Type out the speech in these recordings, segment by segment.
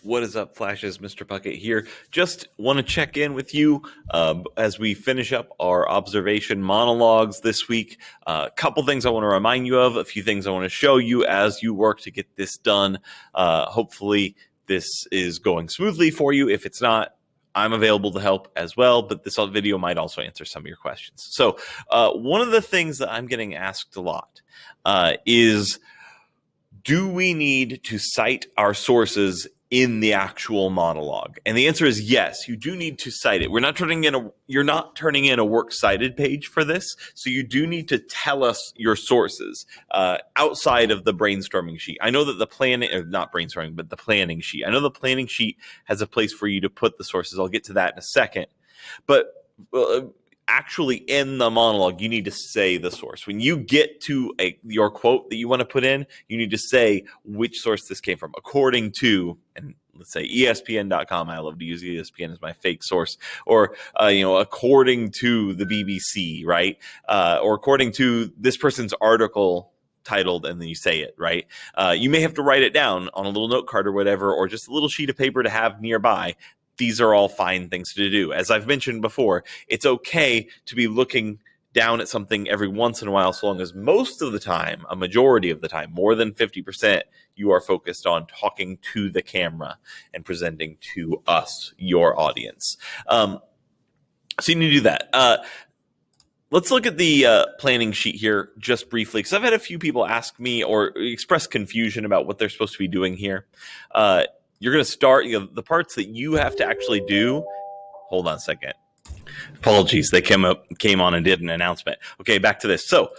What is up, Flashes? Mr. Puckett here. Just want to check in with you as we finish up our observation monologues this week. A couple things I want to remind you of, a few things I want to show you as you work to get this done. Hopefully this is going smoothly for you. If it's not, I'm available to help as well, but this video might also answer some of your questions. So one of the things that I'm getting asked a lot is, do we need to cite our sources in the actual monologue? And the answer is yes, you do need to cite it. You're not turning in a works cited page for this, so you do need to tell us your sources outside of the brainstorming sheet. I know that the planning sheet. I know the planning sheet has a place for you to put the sources. I'll get to that in a second. But actually in the monologue, you need to say the source. When you get to your quote that you want to put in, you need to say which source this came from, according to, and let's say ESPN.com. I love to use ESPN as my fake source, or according to the BBC, right? Or according to this person's article titled, and then you say it, right? You may have to write it down on a little note card or whatever, or just a little sheet of paper to have nearby. These are all fine things to do. As I've mentioned before, it's okay to be looking down at something every once in a while, so long as most of the time, a majority of the time, more than 50%, you are focused on talking to the camera and presenting to us, your audience. So you need to do that. Let's look at the planning sheet here just briefly, because I've had a few people ask me or express confusion about what they're supposed to be doing here. You're going to start, the parts that you have to actually do. Hold on a second. Apologies, they came on and did an announcement. Okay, back to this. So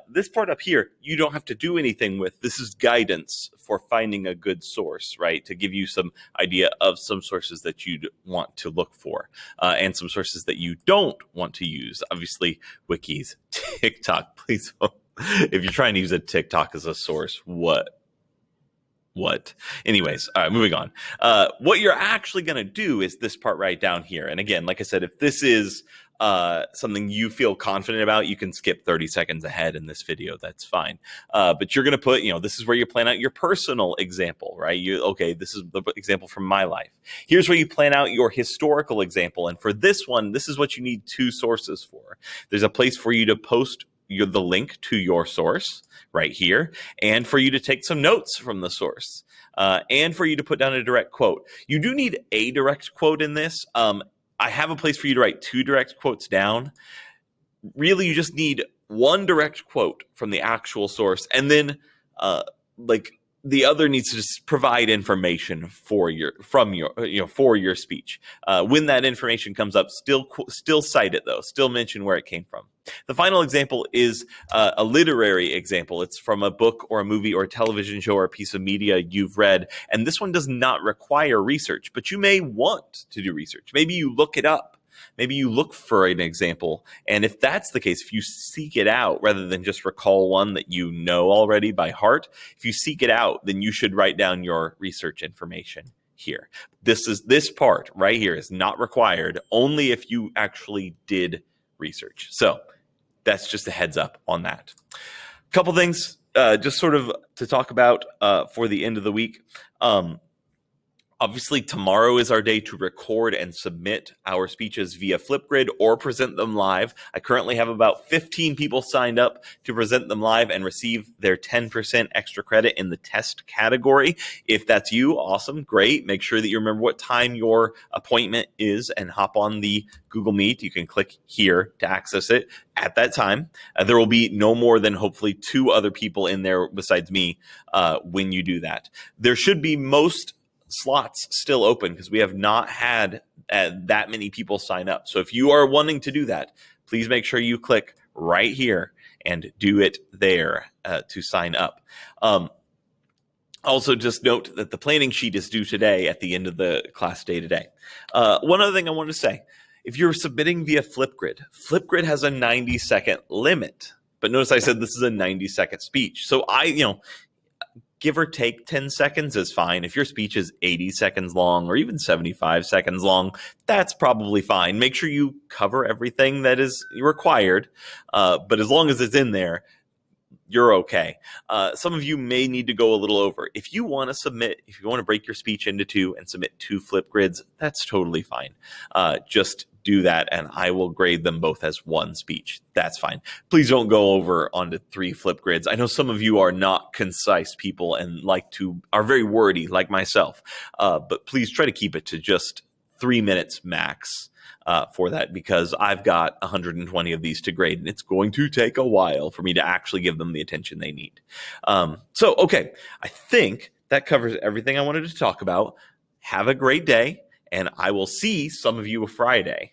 this part up here, you don't have to do anything with. This is guidance for finding a good source, right? To give you some idea of some sources that you'd want to look for and some sources that you don't want to use. Obviously, wikis, TikTok, please. If you're trying to use a TikTok as a source, what? Anyways, all right, moving on. What you're actually going to do is this part right down here. And again, like I said, if this is something you feel confident about, you can skip 30 seconds ahead in this video. That's fine. But you're going to put, this is where you plan out your personal example, right? This is the example from my life. Here's where you plan out your historical example. And for this one, this is what you need two sources for. There's a place for you to post the link to your source right here, and for you to take some notes from the source, and for you to put down a direct quote. You do need a direct quote in this. I have a place for you to write two direct quotes down. Really, you just need one direct quote from the actual source, and then the other needs to just provide information for your speech. When that information comes up, still cite it though. Still mention where it came from. The final example is a literary example. It's from a book or a movie or a television show or a piece of media you've read. And this one does not require research, but you may want to do research. Maybe you look it up. Maybe you look for an example. And if that's the case, if you seek it out rather than just recall one that you know already by heart, if you seek it out, then you should write down your research information here. This part right here is not required, only if you actually did research. So that's just a heads up on that. A couple things just sort of to talk about for the end of the week. Obviously, tomorrow is our day to record and submit our speeches via Flipgrid or present them live. I currently have about 15 people signed up to present them live and receive their 10% extra credit in the test category. If that's you, awesome, great. Make sure that you remember what time your appointment is and hop on the Google Meet. You can click here to access it at that time. There will be no more than hopefully 2 other people in there besides me when you do that. There should be most slots still open because we have not had that many people sign up. So if you are wanting to do that, please make sure you click right here and do it there to sign up. Also, just note that the planning sheet is due today at the end of the class day today. One other thing I wanted to say, if you're submitting via Flipgrid, Flipgrid has a 90-second limit. But notice I said this is a 90-second speech. So give or take 10 seconds is fine. If your speech is 80 seconds long or even 75 seconds long, that's probably fine. Make sure you cover everything that is required. But as long as it's in there, you're okay. Some of you may need to go a little over. If you want to break your speech into two and submit two flip grids, that's totally fine. Just do that, and I will grade them both as one speech. That's fine. Please don't go over onto three flip grids. I know some of you are not concise people and are very wordy, like myself. But please try to keep it to just 3 minutes max. For that, because I've got 120 of these to grade, and it's going to take a while for me to actually give them the attention they need. Okay, I think that covers everything I wanted to talk about. Have a great day, and I will see some of you Friday.